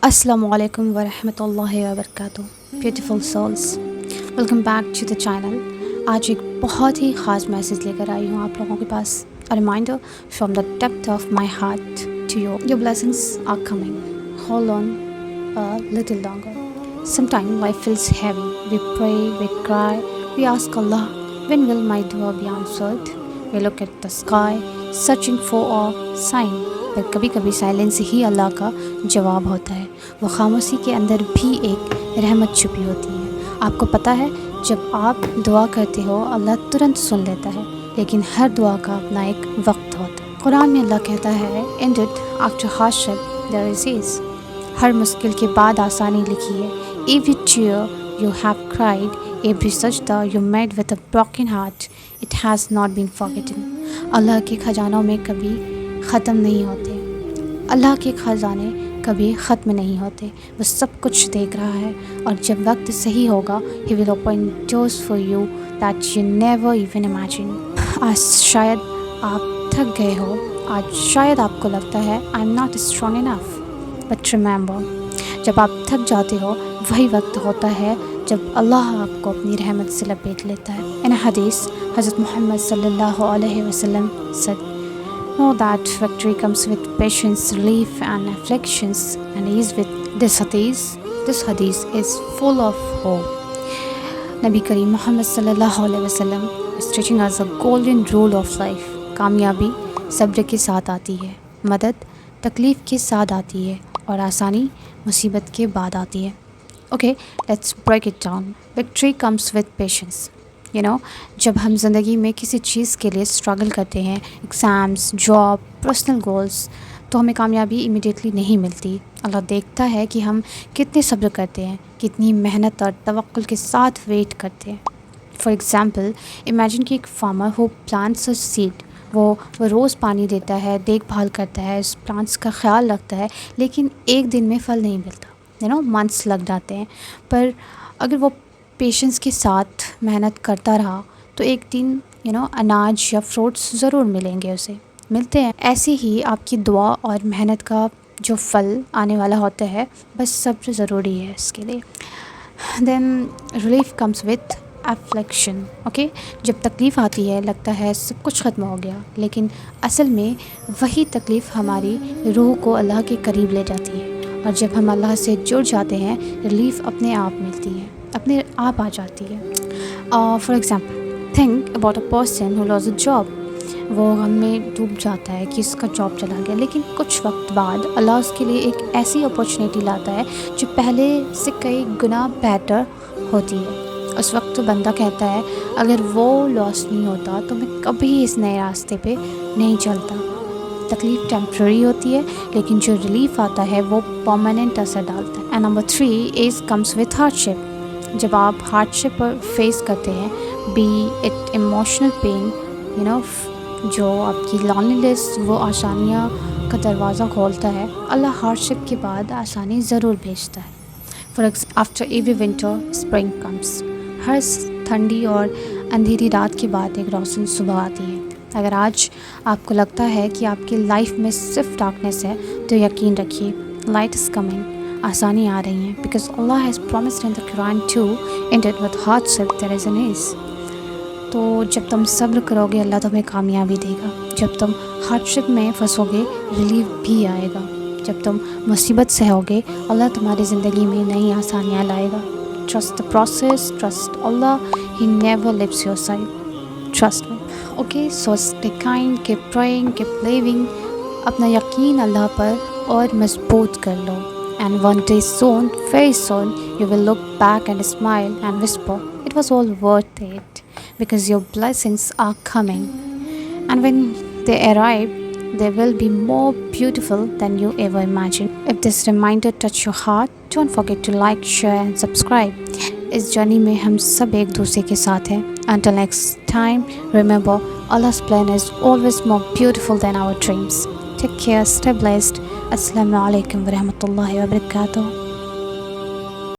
Assalamu alaikum wa rahmatullahi wa barakatuh. Beautiful souls, welcome back to the channel. आज एक बहुत ही ख़ास message लेकर आई हूँ आप लोगों के पास. A reminder from the depth of my heart to you. Your blessings are coming. Hold on a little longer. Sometimes life feels heavy. We pray, we cry, we ask Allah, when will my dua be answered? We look at the sky, searching for a sign. पर कभी कभी silence ही अल्लाह का जवाब होता है. वो खामोशी के अंदर भी एक रहमत छुपी होती है. आपको पता है, जब आप दुआ करते हो अल्लाह तुरंत सुन लेता है, लेकिन हर दुआ का अपना एक वक्त होता है. कुरान में अल्लाह कहता है, Indeed, after hardship there is ease. हर मुश्किल के बाद आसानी लिखी है. Every tear you have cried, every sajda you made with a broken heart, it has not been forgotten. अल्लाह के खजानों में कभी ख़त्म नहीं होते. अल्लाह के ख़जाने कभी ख़त्म नहीं होते. वो सब कुछ देख रहा है, और जब वक्त सही होगा He will open doors for you that you never even imagine. आज शायद आप थक गए हो. आज शायद आपको लगता है I'm not strong enough. But remember, जब आप थक जाते हो वही वक्त होता है जब अल्लाह आपको अपनी रहमत से लपेट लेता है. In a hadith, हज़रत मोहम्मद सल्लल्लाहु अलैहि वसल्लम said, Know that victory comes with patience, relief and afflictions, and ease with this hadith. This hadith is full of hope. Nabi Kareem Muhammad sallallahu alaihi wasallam is teaching us a golden rule of life. कामयाबी सब्र के साथ आती है, मदद तकलीफ़ के साथ आती है, और आसानी मुसीबत के बाद आती है. Okay, let's break it down. Victory comes with patience. जब हम ज़िंदगी में किसी चीज़ के लिए स्ट्रगल करते हैं, एग्ज़ाम्स, जॉब, पर्सनल गोल्स, तो हमें कामयाबी इमीडिएटली नहीं मिलती. अल्लाह देखता है कि हम कितने सब्र करते हैं, कितनी मेहनत और तवक्कुल के साथ वेट करते हैं. फॉर एग्ज़ाम्पल, इमेजिन कि एक farmer who plants a seed. वो रोज़ पानी देता है, देखभाल करता है, उस प्लांट्स का ख्याल रखता है, लेकिन एक दिन में फल नहीं मिलता. मंथ्स लग जाते हैं. पर अगर वो पेशेंस के साथ मेहनत करता रहा तो एक दिन अनाज या फ्रूट्स ज़रूर मिलेंगे, उसे मिलते हैं. ऐसे ही आपकी दुआ और मेहनत का जो फल आने वाला होता है, बस सब्र ज़रूरी है इसके लिए. Then relief comes with affliction. Okay, जब तकलीफ़ आती है लगता है सब कुछ ख़त्म हो गया, लेकिन असल में वही तकलीफ़ हमारी रूह को अल्लाह के करीब ले जाती है. और जब हम अल्लाह से जुड़ जाते हैं, रिलीफ अपने आप मिलती है, अपने आप आ जाती है. For example, think about a person who loss a job. वो गम में डूब जाता है कि उसका जॉब चला गया, लेकिन कुछ वक्त बाद अल्लाह उसके लिए एक ऐसी अपॉर्चुनिटी लाता है जो पहले से कई गुना बेहतर होती है. उस वक्त तो बंदा कहता है, अगर वो लॉस नहीं होता तो मैं कभी इस नए रास्ते पे नहीं चलता. तकलीफ़ टेम्प्रेरी होती है, लेकिन जो रिलीफ आता है वो परमानेंट असर डालता है. And number 3 is comes with hardship. जब आप हार्डशिप फेस करते हैं, बी इट इमोशनल पेन, जो आपकी लॉनलीनेस, वो आसानियाँ का दरवाज़ा खोलता है. अल्लाह हार्डशिप के बाद आसानी ज़रूर भेजता है. For after every winter spring comes. हर ठंडी और अंधेरी रात के बाद एक रोशन सुबह आती है. अगर आज आपको लगता है कि आपकी लाइफ में सिर्फ डार्कनेस है, तो यकीन रखिए, लाइट इज़ कमिंग. आसानी आ रही हैं, because Allah has promised in the Quran too, indeed with hardship there is an ease. तो जब तुम सब्र करोगे अल्लाह तुम्हें कामयाबी देगा. जब तुम हार्डशिप में फंसोगे रिलीफ भी आएगा. जब तुम मुसीबत सहोगे अल्लाह तुम्हारी ज़िंदगी में नई आसानियाँ लाएगा. Trust the process, trust Allah, he never leaves your side. Trust me. Okay, so stay kind, keep praying, keep living. अपना यकीन अल्लाह पर और मजबूत कर लो. And one day soon, very soon, you will look back and smile and whisper, it was all worth it, because your blessings are coming. And when they arrive, they will be more beautiful than you ever imagined. If this reminder touched your heart, don't forget to like, share and subscribe. इस journey में हम सब एक दूसरे के साथ हैं. Until next time, remember, Allah's plan is always more beautiful than our dreams. Take care, stay blessed. Assalamu alaikum wa rahmatullahi wa barakatuh.